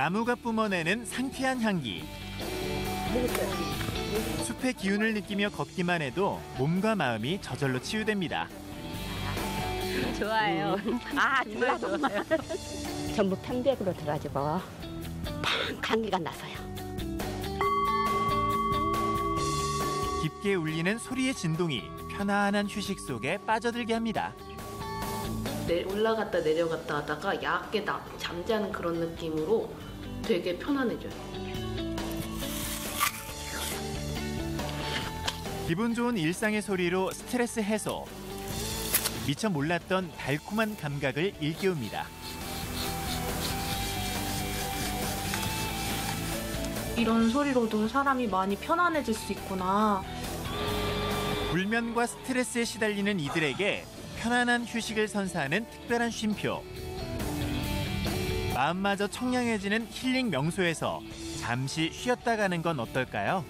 나무가 뿜어내는 상쾌한 향기. 숲의 기운을 느끼며 걷기만 해도 몸과 마음이 저절로 치유됩니다. 좋아요. 정말 좋아요. 전부 편백으로 들어가지고 팍 감기가 나서요. 깊게 울리는 소리의 진동이 편안한 휴식 속에 빠져들게 합니다. 올라갔다 내려갔다 하다가 얕게 잠자는 그런 느낌으로 되게 편안해져요. 기분 좋은 일상의 소리로 스트레스 해소. 미처 몰랐던 달콤한 감각을 일깨웁니다. 이런 소리로도 사람이 많이 편안해질 수 있구나. 불면과 스트레스에 시달리는 이들에게 편안한 휴식을 선사하는 특별한 쉼표. 마음마저 청량해지는 힐링 명소에서 잠시 쉬었다 가는 건 어떨까요?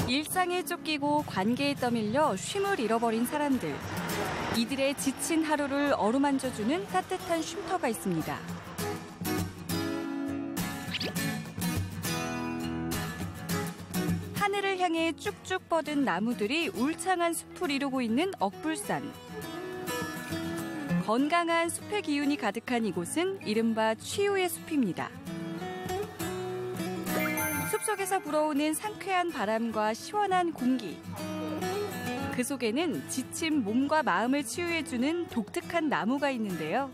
일상에 쫓기고 관계에 떠밀려 쉼을 잃어버린 사람들. 이들의 지친 하루를 어루만져주는 따뜻한 쉼터가 있습니다. 하늘을 향해 쭉쭉 뻗은 나무들이 울창한 숲을 이루고 있는 억불산. 건강한 숲의 기운이 가득한 이곳은 이른바 치유의 숲입니다. 숲속에서 불어오는 상쾌한 바람과 시원한 공기. 그 속에는 지친 몸과 마음을 치유해주는 독특한 나무가 있는데요.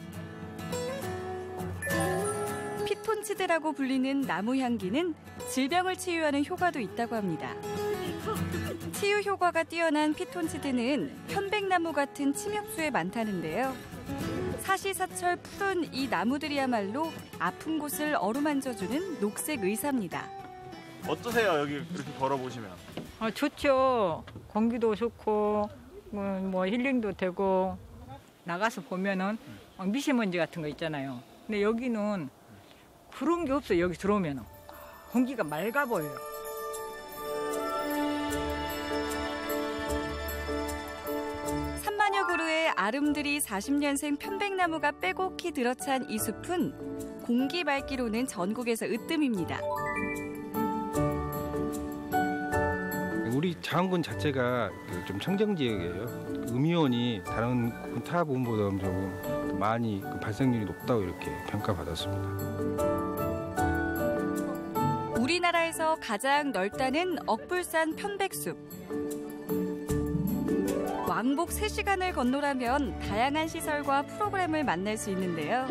피톤치드라고 불리는 나무 향기는 질병을 치유하는 효과도 있다고 합니다. 치유 효과가 뛰어난 피톤치드는 편백나무 같은 침엽수에 많다는데요. 사시사철 푸른 이 나무들이야말로 아픈 곳을 어루만져주는 녹색 의사입니다. 어떠세요? 여기 이렇게 걸어보시면? 좋죠. 공기도 좋고 뭐 힐링도 되고 나가서 보면은 미세먼지 같은 거 있잖아요. 근데 여기는 그런 게 없어요. 여기 들어오면은 공기가 맑아 보여요. 산만여 그루의 아름드리 40년생 편백나무가 빼곡히 들어찬 이 숲은 공기 맑기로는 전국에서 으뜸입니다. 우리 장안군 자체가 좀 청정 지역이에요. 음이온이 다른 타 부분보다 좀 많이 발생률이 높다고 이렇게 평가받았습니다. 우리나라에서 가장 넓다는 억불산 편백숲. 왕복 3시간을 건너라면 다양한 시설과 프로그램을 만날 수 있는데요.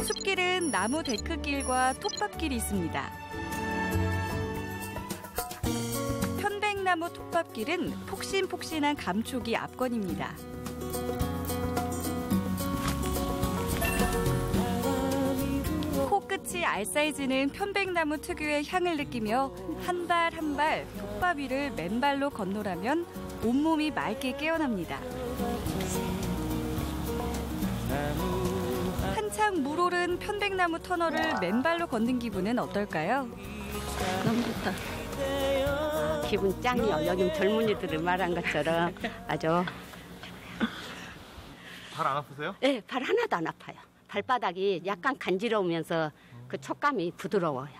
숲길은 나무 데크길과 톱밥길이 있습니다. 편백나무 톱밥길은 폭신폭신한 감촉이 압권입니다. 코끝이 알싸해지는 편백나무 특유의 향을 느끼며 한 발 한 발 톱밥 위를 맨발로 건너라면 온몸이 맑게 깨어납니다. 한창 물 오른 편백나무 터널을 맨발로 걷는 기분은 어떨까요? 너무 좋다. 기분 짱이요. 여기 젊은이들을 말한 것처럼 아주. 발 안 아프세요? 네, 발 하나도 안 아파요. 발바닥이 약간 간지러우면서 그 촉감이 부드러워요.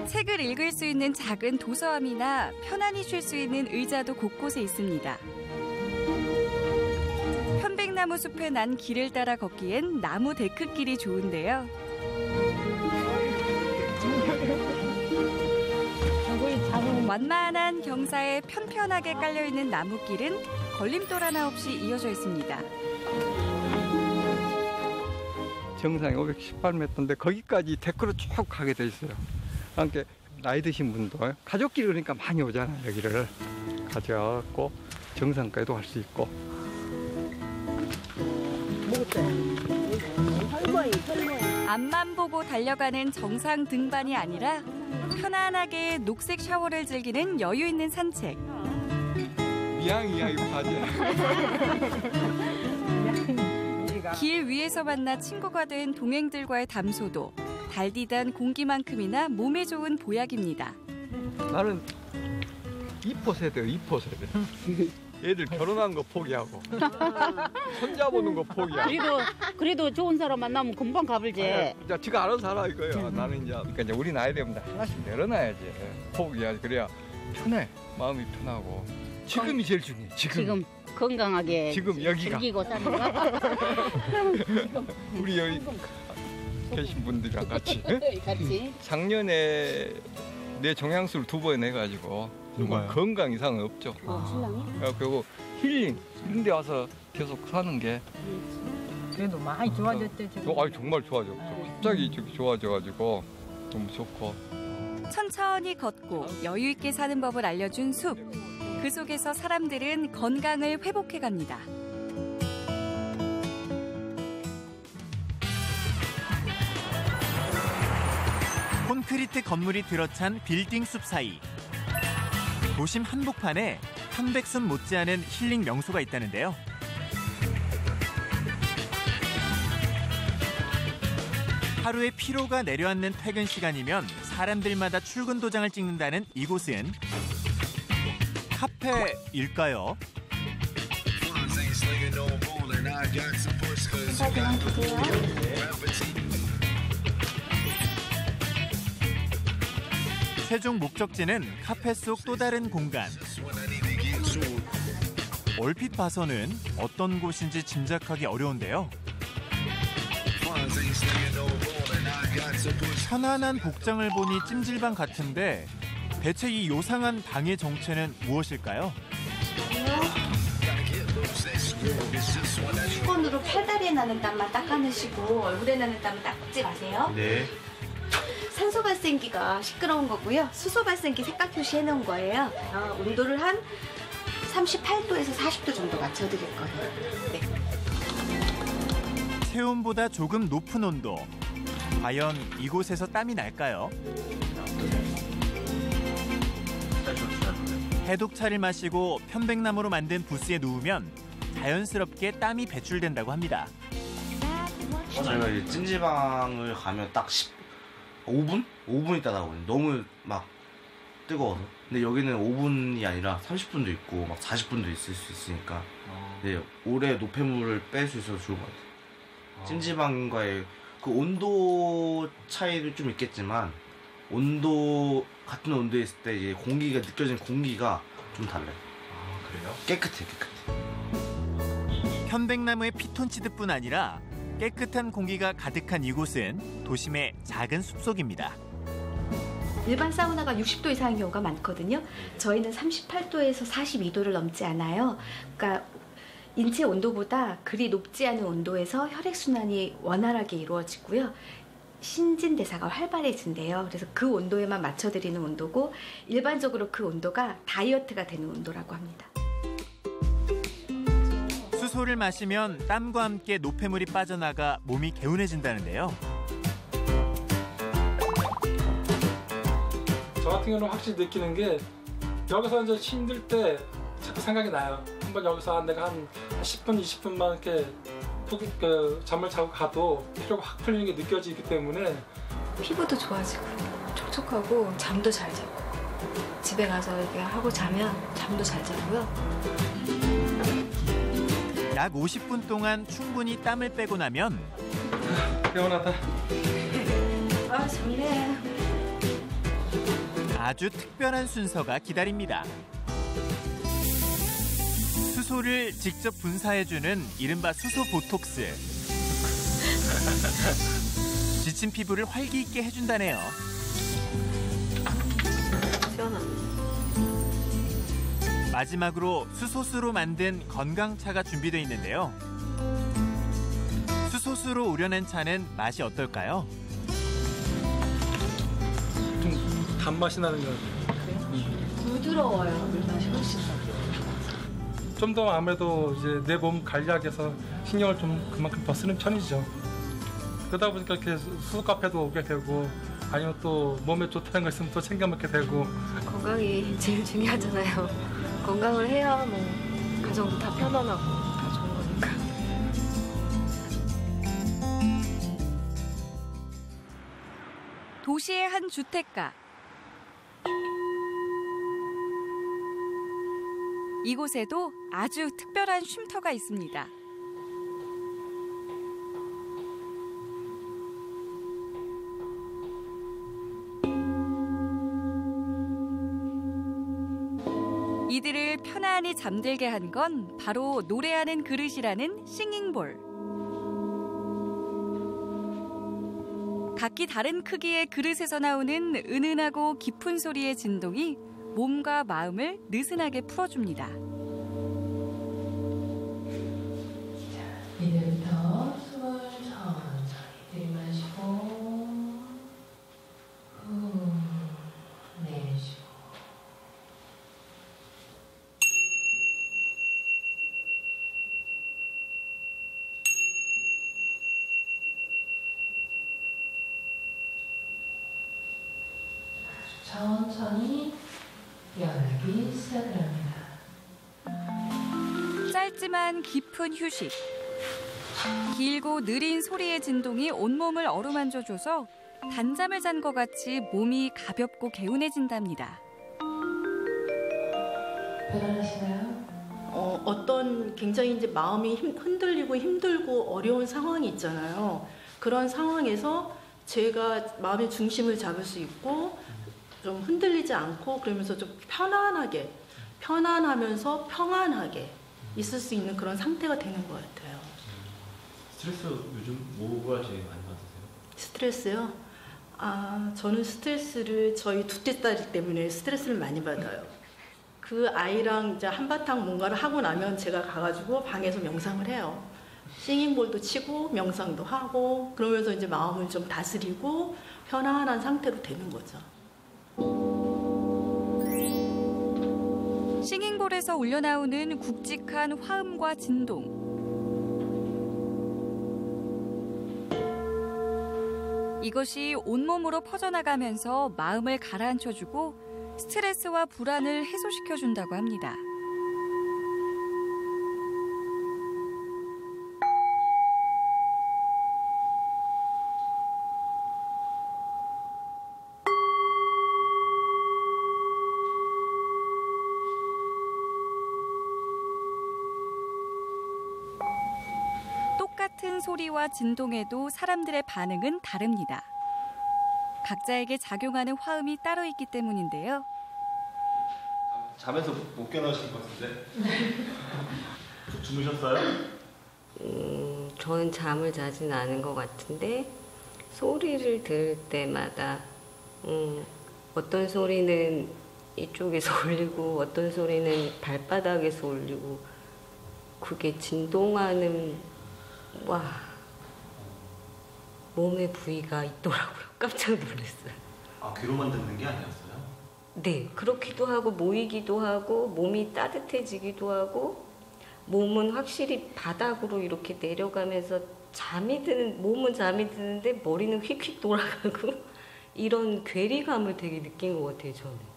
책을 읽을 수 있는 작은 도서함이나 편안히 쉴 수 있는 의자도 곳곳에 있습니다. 편백나무 숲에 난 길을 따라 걷기엔 나무 데크길이 좋은데요. 완만한 경사에 편편하게 깔려있는 나무길은 걸림돌 하나 없이 이어져 있습니다. 정상이 518m인데 거기까지 데크로 쭉 가게 돼 있어요. 그러니까 나이 드신 분도 가족끼리 그러니까 많이 오잖아요. 여기를 가져가고 정상까지도 갈 수 있고. 앞만 보고 달려가는 정상 등반이 아니라 편안하게 녹색 샤워를 즐기는 여유 있는 산책. 미양이야 이거 바지야. 길 위에서 만나 친구가 된 동행들과의 담소도 달디단 공기만큼이나 몸에 좋은 보약입니다. 나는 2포 세대요, 2포 세대. 애들 결혼하는 거 포기하고 손자 보는 거 포기하고. 그래도 좋은 사람 만나면 금방 가불지. 이제 지가 알아서 살아 이거야. 나는 이제 그러니까 이제 우리 나이 되면 하나씩 내려놔야지. 포기해야지. 그래야 편해. 마음이 편하고. 지금이 제일 중요해. 지금 건강하게 지금 여기가 즐기고 사는 거. 우리 여기 계신 분들이랑 같이. 같이. 작년에 내 종양수를 2번 해가지고 정말 건강 이상은 없죠. 신랑이? 그리고 힐링 이런 데 와서 계속 사는 게 그래도 많이 좋아졌대 지금. 정말 좋아졌죠. 갑자기 저기 좋아져가지고 너무 좋고. 천천히 걷고 여유 있게 사는 법을 알려준 숲. 그 속에서 사람들은 건강을 회복해갑니다. 콘크리트 건물이 들어찬 빌딩 숲 사이. 도심 한복판에 편백숲 못지않은 힐링 명소가 있다는데요. 하루의 피로가 내려앉는 퇴근 시간이면 사람들마다 출근 도장을 찍는다는 이곳은 카페일까요? 최종 목적지는 카페 속 또 다른 공간. 얼핏 봐서는 어떤 곳인지 짐작하기 어려운데요. 편안한 복장을 보니 찜질방 같은데 대체 이 요상한 방의 정체는 무엇일까요? 수건으로 팔다리에 나는 땀만 닦아내시고 얼굴에 나는 땀은 닦지 마세요. 네. 산소 발생기가 시끄러운 거고요. 수소 발생기 색깔 표시해놓은 거예요. 온도를 한 38도에서 40도 정도 맞춰드릴 거예요. 네. 체온보다 조금 높은 온도. 과연 이곳에서 땀이 날까요? 해독차를 마시고 편백나무로 만든 부스에 누우면 자연스럽게 땀이 배출된다고 합니다. 저희가 이제 찜질방을 가면 딱 5분? 5분 있다 나오거든요. 너무 막 뜨거워서. 근데 여기는 5분이 아니라 30분도 있고 막 40분도 있을 수 있으니까 네, 오래 노폐물을 뺄 수 있어서 좋은 것 같아요. 찜질방과의 그 온도 차이도 좀 있겠지만 같은 온도에 있을 때 이제 공기가 느껴지는 공기가 좀 달라요. 아, 그래요? 깨끗해. 편백나무의 피톤치드뿐 아니라 깨끗한 공기가 가득한 이곳은 도심의 작은 숲속입니다. 일반 사우나가 60도 이상인 경우가 많거든요. 저희는 38도에서 42도를 넘지 않아요. 그러니까 인체 온도보다 그리 높지 않은 온도에서 혈액순환이 원활하게 이루어지고요. 신진대사가 활발해진대요. 그래서 그 온도에만 맞춰드리는 온도고 일반적으로 그 온도가 다이어트가 되는 온도라고 합니다. 수소를 마시면 땀과 함께 노폐물이 빠져나가 몸이 개운해진다는데요. 저 같은 경우는 확실히 느끼는 게 여기서 이제 힘들 때 자꾸 생각이 나요. 한번 여기서 내가 한 10분, 20분만 이렇게 푹 잠을 자고 가도 피로가 확 풀리는 게 느껴지기 때문에 피부도 좋아지고 촉촉하고 잠도 잘 자고 집에 가서 이렇게 하고 자면 잠도 잘 자고요. 약 50분 동안 충분히 땀을 빼고 나면 개운하다. 아, 좋네. 아주 특별한 순서가 기다립니다. 수소를 직접 분사해주는 이른바 수소 보톡스. 지친 피부를 활기 있게 해준다네요. 시원하네. 마지막으로 수소수로 만든 건강차가 준비되어 있는데요. 수소수로 우려낸 차는 맛이 어떨까요? 좀 단맛이 나는 것 같아요. 부드러워요. 물맛이 훨씬 더. 좀 더 아무래도 이제 내 몸 관리하기 위해서 신경을 좀 그만큼 더 쓰는 편이죠. 그러다 보니까 이렇게 수소 카페도 오게 되고 아니면 또 몸에 좋다는 거 있으면 또 챙겨 먹게 되고. 건강이 제일 중요하잖아요. 건강을 해야 뭐 가정도 다 편안하고 다 좋은 거니까. 도시의 한 주택가. 이곳에도 아주 특별한 쉼터가 있습니다. 이들을 편안히 잠들게 한 건 바로 노래하는 그릇이라는 싱잉볼. 각기 다른 크기의 그릇에서 나오는 은은하고 깊은 소리의 진동이 몸과 마음을 느슨하게 풀어줍니다. 이제부터 숨을 천천히 들이마시고 후 내쉬고 천천히 열기 시작을 합니다. 짧지만 깊은 휴식. 길고 느린 소리의 진동이 온몸을 어루만져줘서 단잠을 잔 것 같이 몸이 가볍고 개운해진답니다. 편안하시나요? 어떤 굉장히 이제 마음이 흔들리고 힘들고 어려운 상황이 있잖아요. 그런 상황에서 제가 마음의 중심을 잡을 수 있고 좀 흔들리지 않고 그러면서 좀 편안하게, 편안하면서 평안하게 있을 수 있는 그런 상태가 되는 것 같아요. 스트레스 요즘 뭐가 제일 많이 받으세요? 스트레스요? 저는 스트레스를 저희 둘째 딸 때문에 스트레스를 많이 받아요. 그 아이랑 이제 한바탕 뭔가를 하고 나면 제가 가가지고 방에서 명상을 해요. 싱잉볼도 치고 명상도 하고 그러면서 이제 마음을 좀 다스리고 편안한 상태로 되는 거죠. 싱잉볼에서 울려나오는 굵직한 화음과 진동. 이것이 온몸으로 퍼져나가면서 마음을 가라앉혀주고 스트레스와 불안을 해소시켜준다고 합니다. 똑같은 소리와 진동에도 사람들의 반응은 다릅니다. 각자에게 작용하는 화음이 따로 있기 때문인데요. 잠에서 못 깨어나신 것 같은데? 푹 주무셨어요? 저는 잠을 자진 않은 것 같은데 소리를 들을 때마다 어떤 소리는 이쪽에서 울리고 어떤 소리는 발바닥에서 울리고 그게 진동하는 몸의 부위가 있더라고요. 깜짝 놀랐어요. 귀로만 듣는 게 아니었어요? 네, 그렇기도 하고 모이기도 하고 몸이 따뜻해지기도 하고 몸은 확실히 바닥으로 이렇게 내려가면서 몸은 잠이 드는데 머리는 휙휙 돌아가고 이런 괴리감을 되게 느낀 것 같아요, 저는.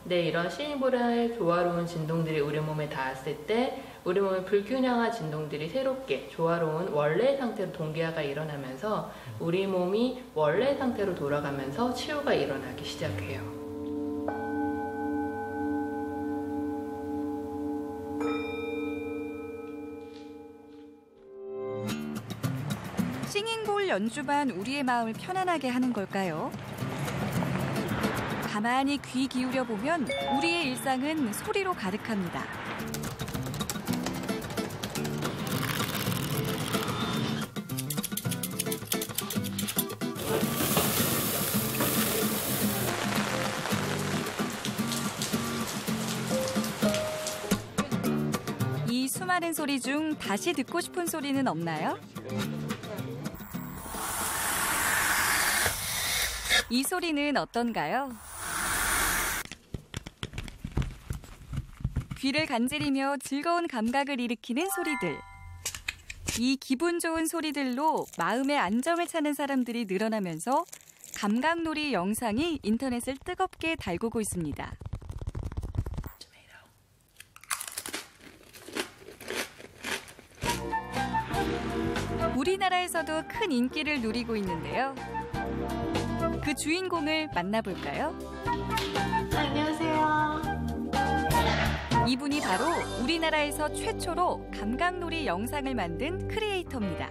네, 이런 싱잉볼의 조화로운 진동들이 우리 몸에 닿았을 때 우리 몸의 불균형한 진동들이 새롭게 조화로운 원래 상태로 동기화가 일어나면서 우리 몸이 원래 상태로 돌아가면서 치유가 일어나기 시작해요. 싱잉볼 연주만 우리의 마음을 편안하게 하는 걸까요? 가만히 귀 기울여 보면 우리의 일상은 소리로 가득합니다. 이 수많은 소리 중 다시 듣고 싶은 소리는 없나요? 이 소리는 어떤가요? 귀를 간지리며 즐거운 감각을 일으키는 소리들. 이 기분 좋은 소리들로 마음의 안정을 찾는 사람들이 늘어나면서 감각놀이 영상이 인터넷을 뜨겁게 달구고 있습니다. 우리나라에서도 큰 인기를 누리고 있는데요. 그 주인공을 만나볼까요? 안녕하세요. 이분이 바로 우리나라에서 최초로 감각놀이 영상을 만든 크리에이터입니다.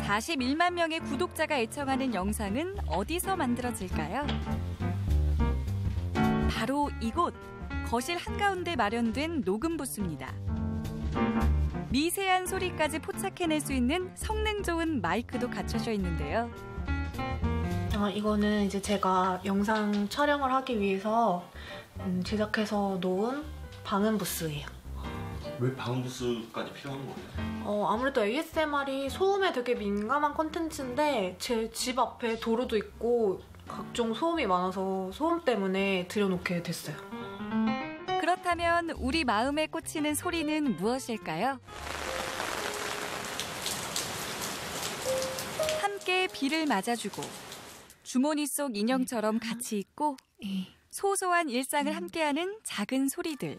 41만 명의 구독자가 애청하는 영상은 어디서 만들어질까요? 바로 이곳, 거실 한가운데 마련된 녹음 부스입니다. 미세한 소리까지 포착해낼 수 있는 성능 좋은 마이크도 갖춰져 있는데요. 이거는 이제 제가 영상 촬영을 하기 위해서 제작해서 놓은 방음 부스예요. 왜 방음 부스까지 필요한 거예요? 아무래도 ASMR이 소음에 되게 민감한 콘텐츠인데 제 집 앞에 도로도 있고 각종 소음이 많아서 소음 때문에 들여놓게 됐어요. 그렇다면 우리 마음에 꽂히는 소리는 무엇일까요? 함께 비를 맞아주고 주머니 속 인형처럼 같이 있고 소소한 일상을 함께하는 작은 소리들.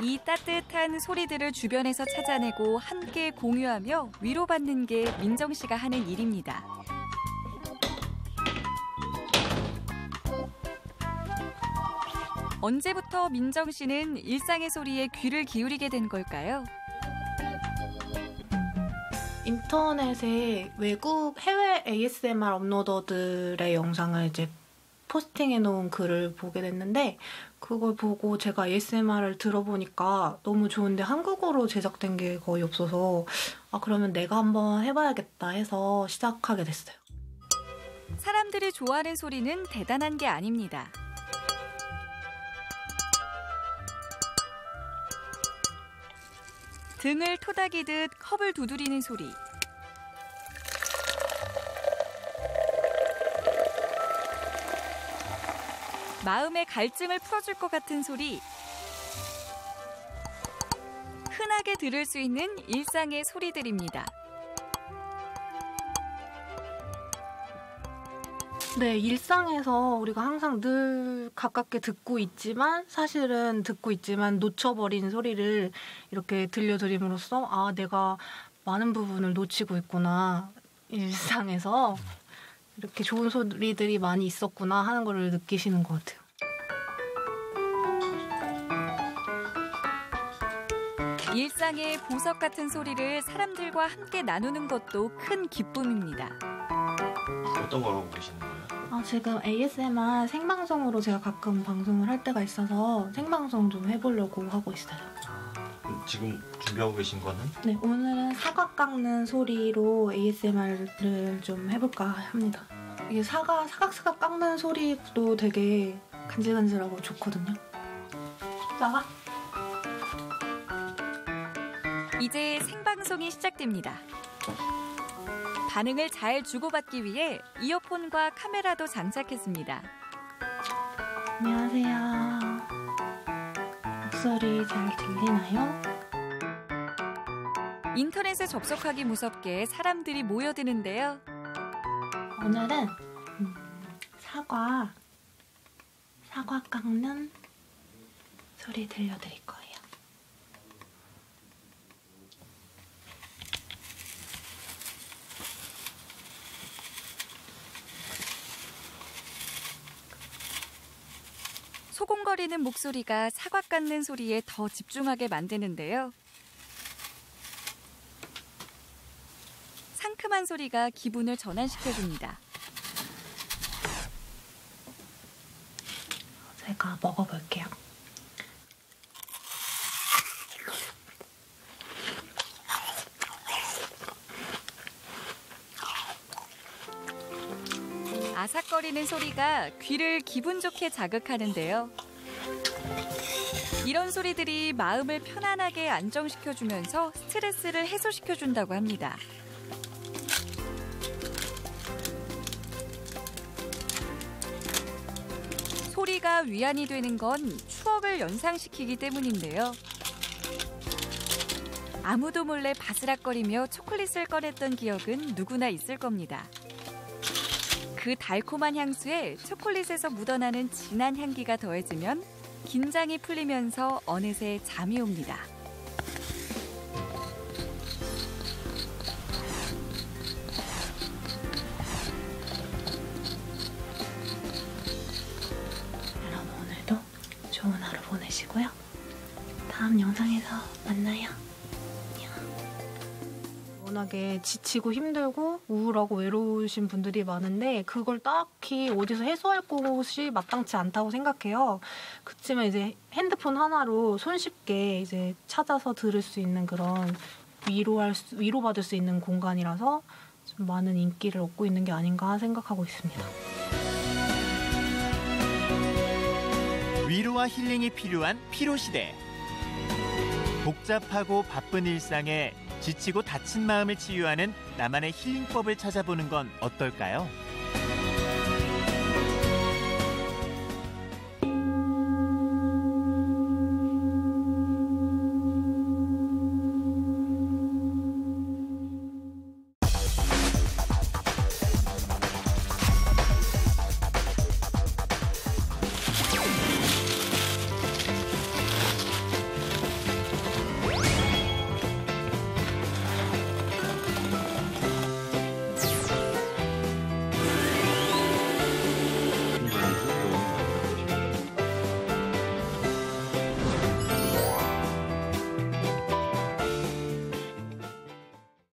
이 따뜻한 소리들을 주변에서 찾아내고 함께 공유하며 위로받는 게 민정 씨가 하는 일입니다. 언제부터 민정 씨는 일상의 소리에 귀를 기울이게 된 걸까요? 인터넷에 외국 해외 ASMR 업로더들의 영상을 이제 포스팅해 놓은 글을 보게 됐는데 그걸 보고 제가 ASMR을 들어보니까 너무 좋은데 한국어로 제작된 게 거의 없어서 그러면 내가 한번 해봐야겠다 해서 시작하게 됐어요. 사람들이 좋아하는 소리는 대단한 게 아닙니다. 등을 토닥이듯 컵을 두드리는 소리. 마음의 갈증을 풀어줄 것 같은 소리. 흔하게 들을 수 있는 일상의 소리들입니다. 네, 일상에서 우리가 항상 늘 가깝게 듣고 있지만 사실은 듣고 있지만 놓쳐버린 소리를 이렇게 들려드림으로써 내가 많은 부분을 놓치고 있구나. 일상에서 이렇게 좋은 소리들이 많이 있었구나 하는 걸 느끼시는 것 같아요. 일상의 보석 같은 소리를 사람들과 함께 나누는 것도 큰 기쁨입니다. 어떤 걸 하고 계시는 거예요? 지금 ASMR 생방송으로 제가 가끔 방송을 할 때가 있어서 생방송 좀 해보려고 하고 있어요. 지금 준비하고 계신 거는? 네, 오늘은 사과 깎는 소리로 ASMR을 좀 해볼까 합니다. 이게 사각사각 깎는 소리도 되게 간질간질하고 좋거든요. 사과? 이제 생방송이 시작됩니다. 반응을 잘 주고받기 위해 이어폰과 카메라도 장착했습니다. 안녕하세요. 목소리 잘 들리나요? 인터넷에 접속하기 무섭게 사람들이 모여드는데요. 오늘은 사과 깎는 소리 들려드릴 거예요. 소곤거리는 목소리가 사과 깎는 소리에 더 집중하게 만드는데요. 상큼한 소리가 기분을 전환시켜줍니다. 제가 먹어볼게요. 아삭거리는 소리가 귀를 기분 좋게 자극하는데요. 이런 소리들이 마음을 편안하게 안정시켜주면서 스트레스를 해소시켜준다고 합니다. 소리가 위안이 되는 건 추억을 연상시키기 때문인데요. 아무도 몰래 바스락거리며 초콜릿을 꺼냈던 기억은 누구나 있을 겁니다. 그 달콤한 향수에 초콜릿에서 묻어나는 진한 향기가 더해지면 긴장이 풀리면서 어느새 잠이 옵니다. 영상에서 만나요. 워낙에 지치고 힘들고 우울하고 외로우신 분들이 많은데 그걸 딱히 어디서 해소할 곳이 마땅치 않다고 생각해요. 그렇지만 이제 핸드폰 하나로 손쉽게 이제 찾아서 들을 수 있는 그런 위로받을 수 있는 공간이라서 좀 많은 인기를 얻고 있는 게 아닌가 생각하고 있습니다. 위로와 힐링이 필요한 피로시대. 복잡하고 바쁜 일상에 지치고 다친 마음을 치유하는 나만의 힐링법을 찾아보는 건 어떨까요?